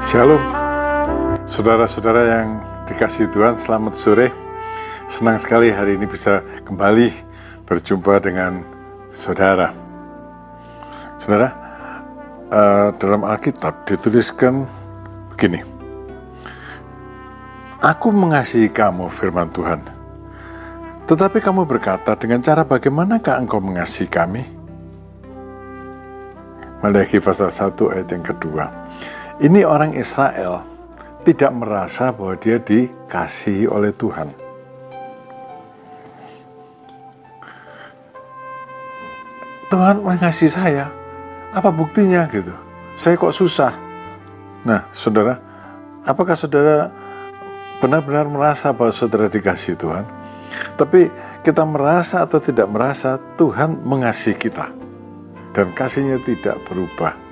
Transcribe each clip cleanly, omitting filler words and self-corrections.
Shalom, saudara-saudara yang dikasihi Tuhan, selamat sore. Senang sekali hari ini bisa kembali berjumpa dengan saudara. Saudara, dalam Alkitab dituliskan begini, "Aku mengasihi kamu," firman Tuhan, "tetapi kamu berkata, dengan cara bagaimanakah engkau mengasihi kami?" Maleakhi pasal 1 ayat yang kedua. Ini orang Israel tidak merasa bahwa dia dikasihi oleh Tuhan. Tuhan mengasihi saya, apa buktinya gitu? Saya kok susah? Nah, saudara, apakah saudara benar-benar merasa bahwa saudara dikasihi Tuhan? Tapi kita merasa atau tidak merasa, Tuhan mengasihi kita. Dan kasihnya tidak berubah.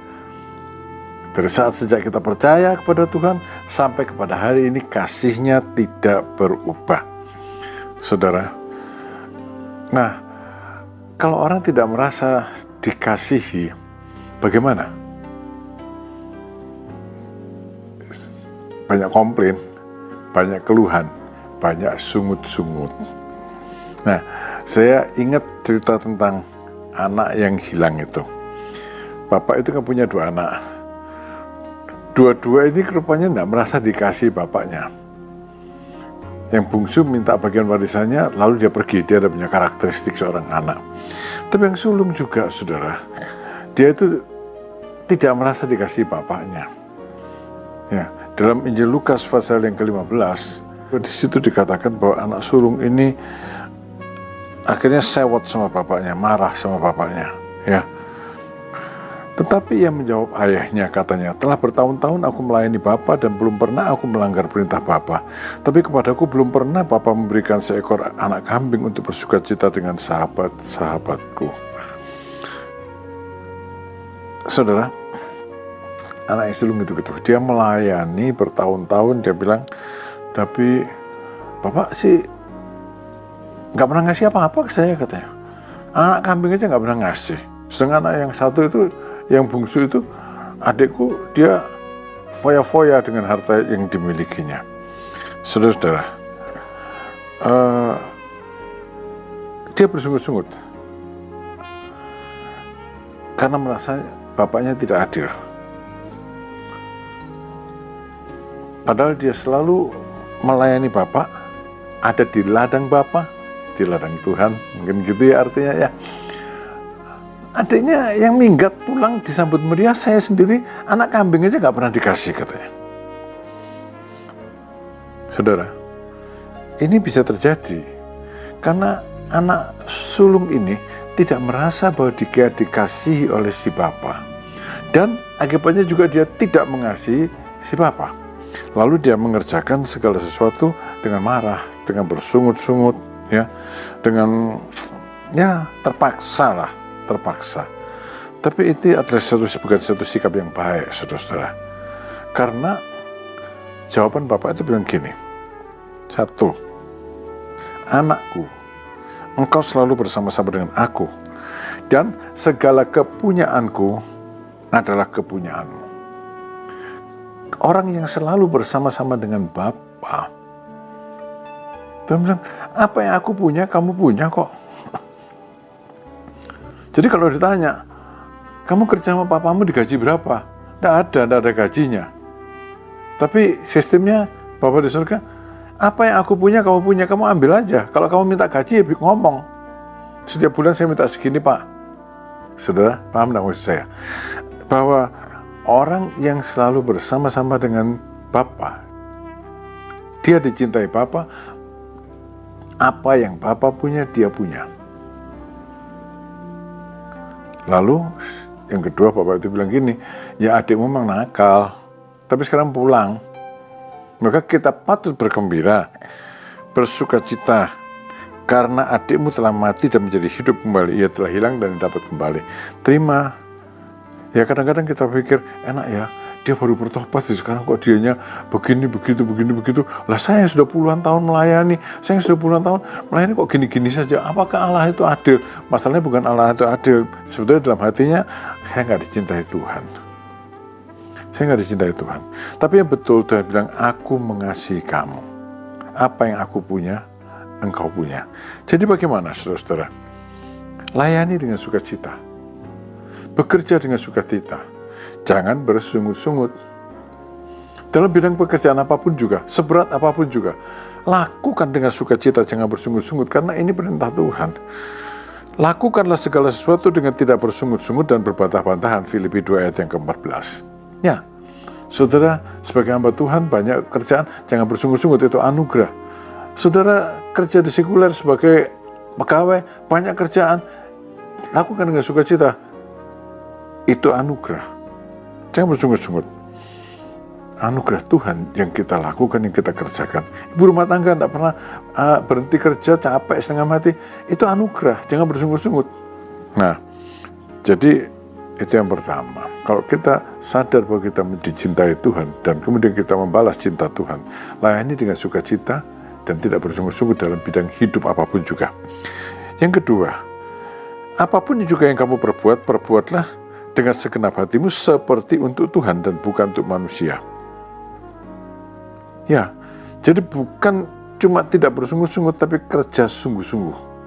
Dari saat sejak kita percaya kepada Tuhan, sampai kepada hari ini kasihnya tidak berubah. Saudara, nah, kalau orang tidak merasa dikasihi, bagaimana? Banyak komplain, banyak keluhan, banyak sungut-sungut. Nah, saya ingat cerita tentang anak yang hilang itu. Bapak itu kan punya 2 anak. Dua-dua ini rupanya tidak merasa dikasih bapaknya. Yang bungsu minta bagian warisannya, lalu dia pergi. Dia ada punya karakteristik seorang anak. Tapi yang sulung juga, saudara, dia itu tidak merasa dikasih bapaknya. Ya, dalam Injil Lukas pasal yang ke-15, di situ dikatakan bahwa anak sulung ini akhirnya sewot sama bapaknya, marah sama bapaknya, ya. Tetapi ia menjawab ayahnya, katanya, "Telah bertahun-tahun aku melayani Bapa dan belum pernah aku melanggar perintah Bapa. Tapi kepadaku belum pernah Bapa memberikan seekor anak kambing untuk bersukacita dengan sahabat-sahabatku." Saudara, anak sulung itu gitu, dia melayani bertahun-tahun, dia bilang, "Tapi Bapak sih nggak pernah ngasih apa-apa ke saya," katanya. "Anak kambing aja nggak pernah ngasih. Sedangkan anak yang satu itu, yang bungsu itu, adikku, dia foya-foya dengan harta yang dimilikinya." Saudara-saudara, dia bersungut-sungut karena merasa bapaknya tidak adil. Padahal dia selalu melayani bapak, ada di ladang bapak, di ladang Tuhan, mungkin gitu ya artinya ya. Adiknya yang minggat pulang disambut meriah, saya sendiri anak kambing aja gak pernah dikasih, katanya. Saudara, ini bisa terjadi karena anak sulung ini tidak merasa bahwa dia dikasihi oleh si bapa. Dan akibatnya juga dia tidak mengasihi si bapa. Lalu dia mengerjakan segala sesuatu dengan marah, dengan bersungut-sungut, ya, dengan terpaksa. Tapi itu adalah bukan satu sikap yang baik, saudara-saudara. Karena jawaban bapak itu bilang gini, 1, "Anakku, engkau selalu bersama-sama dengan aku, dan segala kepunyaanku adalah kepunyaanmu." Orang yang selalu bersama-sama dengan Bapa, Tuhan bilang, "Apa yang aku punya, kamu punya kok." Jadi kalau ditanya, "Kamu kerja sama papamu digaji berapa?" Tidak ada gajinya. Tapi sistemnya Bapa di surga, "Apa yang aku punya, kamu punya, kamu ambil aja. Kalau kamu minta gaji, ya ngomong. Setiap bulan saya minta segini, Pak." Saudara, paham tidak maksud saya? Bahwa orang yang selalu bersama-sama dengan Bapa, dia dicintai Bapa, apa yang Bapa punya, dia punya. Lalu yang kedua, bapak itu bilang gini, "Ya adikmu memang nakal, tapi sekarang pulang. Maka kita patut bergembira, bersukacita, karena adikmu telah mati dan menjadi hidup kembali. Ia telah hilang dan dapat kembali." Terima. Ya kadang-kadang kita pikir, enak ya, dia baru bertobat, sekarang kok dianya begini, begitu. Lah saya sudah puluhan tahun melayani, kok gini-gini saja. Apakah Allah itu adil? Masalahnya bukan Allah itu adil. Sebetulnya dalam hatinya, saya nggak dicintai Tuhan. Saya nggak dicintai Tuhan. Tapi yang betul Tuhan bilang, aku mengasihi kamu. Apa yang aku punya, engkau punya. Jadi bagaimana saudara-saudara? Layani dengan sukacita. Bekerja dengan sukacita. Jangan bersungut-sungut. Dalam bidang pekerjaan apapun juga, seberat apapun juga, lakukan dengan sukacita, jangan bersungut-sungut, karena ini perintah Tuhan. Lakukanlah segala sesuatu dengan tidak bersungut-sungut dan berbantah-bantahan. Filipi 2 ayat yang ke-14. Ya, saudara, sebagai hamba Tuhan banyak kerjaan, jangan bersungut-sungut, itu anugerah. Saudara kerja di sekuler sebagai pegawai, banyak kerjaan, lakukan dengan sukacita, itu anugerah. Jangan bersungut-sungut. Anugerah Tuhan yang kita lakukan, yang kita kerjakan. Ibu rumah tangga tidak pernah berhenti kerja, capek setengah mati, itu anugerah, jangan bersungut-sungut. Nah, jadi itu yang pertama. Kalau kita sadar bahwa kita dicintai Tuhan dan kemudian kita membalas cinta Tuhan, layani dengan sukacita dan tidak bersungut-sungut dalam bidang hidup apapun juga. Yang kedua, apapun juga yang kamu perbuat, perbuatlah dengan segenap hatimu seperti untuk Tuhan dan bukan untuk manusia. Ya, jadi bukan cuma tidak bersungut-sungut, tapi kerja sungguh-sungguh.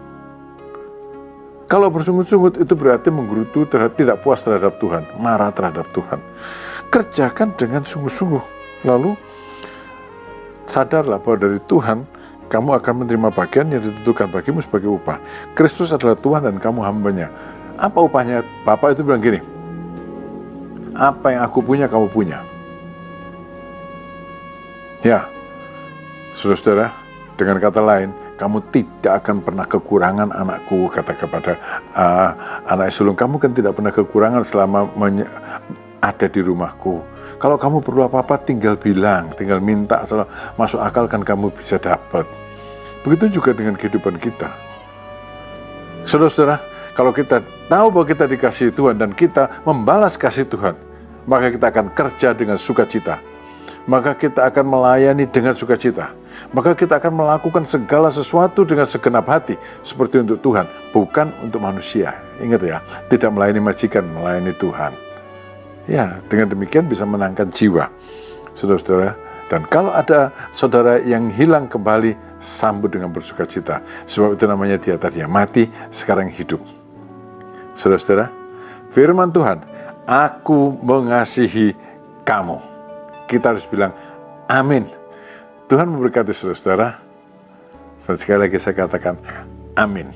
Kalau bersungut-sungut itu berarti menggerutu, tidak puas terhadap Tuhan, marah terhadap Tuhan. Kerjakan dengan sungguh-sungguh. Lalu sadarlah bahwa dari Tuhan kamu akan menerima bagian yang ditentukan bagimu sebagai upah. Kristus adalah Tuhan dan kamu hambanya. Apa upahnya? Bapak itu bilang gini, apa yang aku punya kamu punya. Ya, saudara-saudara, dengan kata lain, kamu tidak akan pernah kekurangan anakku, kata kepada anak sulung, kamu kan tidak pernah kekurangan selama ada di rumahku. Kalau kamu perlu apa-apa tinggal bilang, tinggal minta, asal masuk akal kan kamu bisa dapat. Begitu juga dengan kehidupan kita. Saudara-saudara, kalau kita tahu bahwa kita dikasihi Tuhan dan kita membalas kasih Tuhan, maka kita akan kerja dengan sukacita. Maka kita akan melayani dengan sukacita. Maka kita akan melakukan segala sesuatu dengan segenap hati, seperti untuk Tuhan, bukan untuk manusia. Ingat ya, tidak melayani majikan, melayani Tuhan. Ya, dengan demikian bisa menangkan jiwa, saudara-saudara. Dan kalau ada saudara yang hilang kembali, sambut dengan bersukacita. Sebab itu namanya dia tadi yang mati, sekarang hidup. Saudara-saudara, firman Tuhan, aku mengasihi kamu. Kita harus bilang, amin. Tuhan memberkati saudara-saudara. Sekali lagi saya katakan, amin.